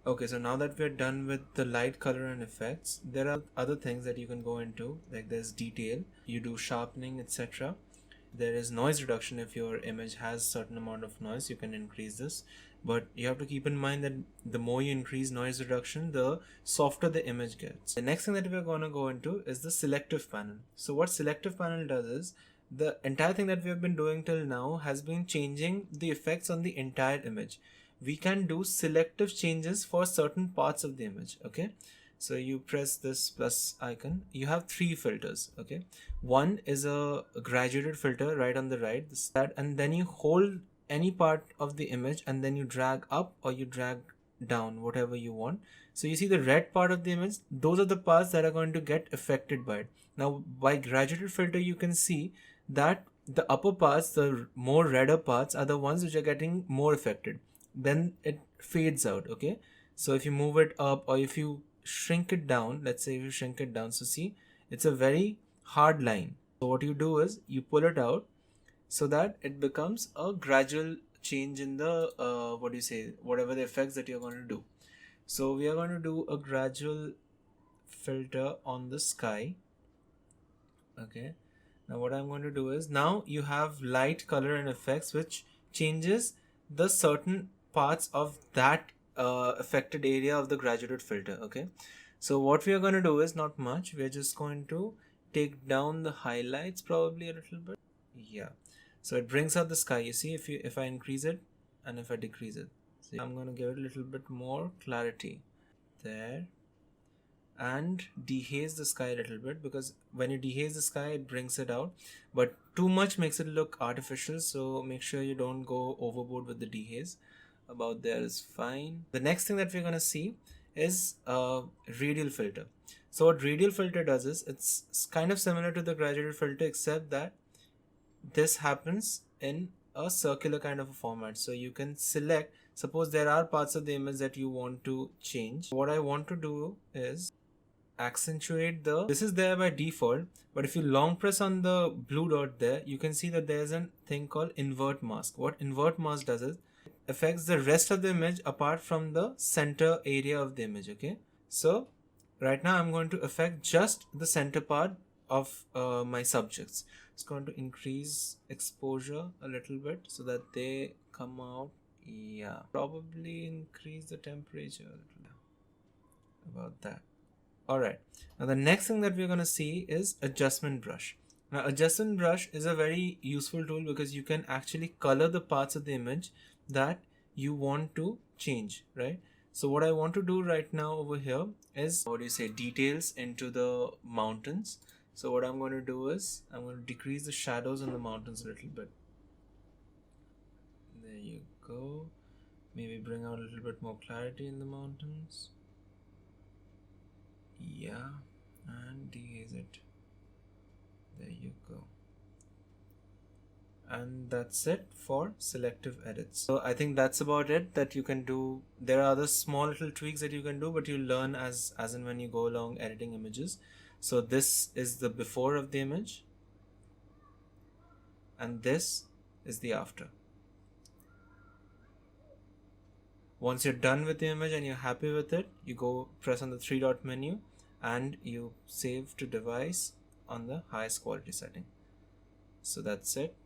Okay, so now that we're done with the light, color and effects, there are other things that you can go into, like there's detail, you do sharpening, etc. There is noise reduction. If your image has certain amount of noise, you can increase this, but you have to keep in mind that the more you increase noise reduction, the softer the image gets. The next thing that we're going to go into is the selective panel. So what selective panel does is, the entire thing that we have been doing till now has been changing the effects on the entire image. We can do selective changes for certain parts of the image. Okay, so you press this plus icon, you have three filters. Okay, one is a graduated filter right on the right, that, and then you hold any part of the image and then you drag up or you drag down, whatever you want. So you see the red part of the image, those are the parts that are going to get affected by it. Now by graduated filter, you can see that the upper parts, the more redder parts, are the ones which are getting more affected. Then it fades out. Okay, so if you move it up or if you shrink it down, let's say if you shrink it down, so see, it's a very hard line. So what you do is you pull it out so that it becomes a gradual change in the what do you say, whatever the effects that you're going to do. So we are going to do a gradual filter on the sky. Okay, now what I'm going to do is, now you have light, color and effects, which changes the certain parts of that affected area of the graduated filter. Okay, so what we are going to do is not much. We're just going to take down the highlights probably a little bit. Yeah, so it brings out the sky. You see, if I increase it and if I decrease it, see, I'm going to give it a little bit more clarity there, and dehaze the sky a little bit, because when you dehaze the sky it brings it out, but too much makes it look artificial, so make sure you don't go overboard with the dehaze. About there is fine. The next thing that we're going to see is radial filter. So what radial filter does is, it's kind of similar to the graduated filter, except that this happens in a circular kind of a format. So you can select, suppose there are parts of the image that you want to change. What I want to do is accentuate this is there by default, but if you long press on the blue dot there, you can see that there's a thing called invert mask. What invert mask does is, it affects the rest of the image apart from the center area of the image. Okay, so right now I'm going to affect just the center part of my subjects. It's going to increase exposure a little bit so that they come out. Yeah, probably increase the temperature a little. About that. Alright, now the next thing that we're going to see is adjustment brush. Now adjustment brush is a very useful tool because you can actually color the parts of the image that you want to change, right? So what I want to do right now over here is, what do you say, details into the mountains. So what I'm going to do is, I'm going to decrease the shadows in the mountains a little bit. There you go. Maybe bring out a little bit more clarity in the mountains. Yeah, and dehaze it. There you go. And that's it for selective edits. So I think that's about it that you can do. There are other small little tweaks that you can do, but you learn as and when you go along editing images. So this is the before of the image, and this is the after. Once you're done with the image and you're happy with it, you go press on the three dot menu and you save to device on the highest quality setting. So that's it.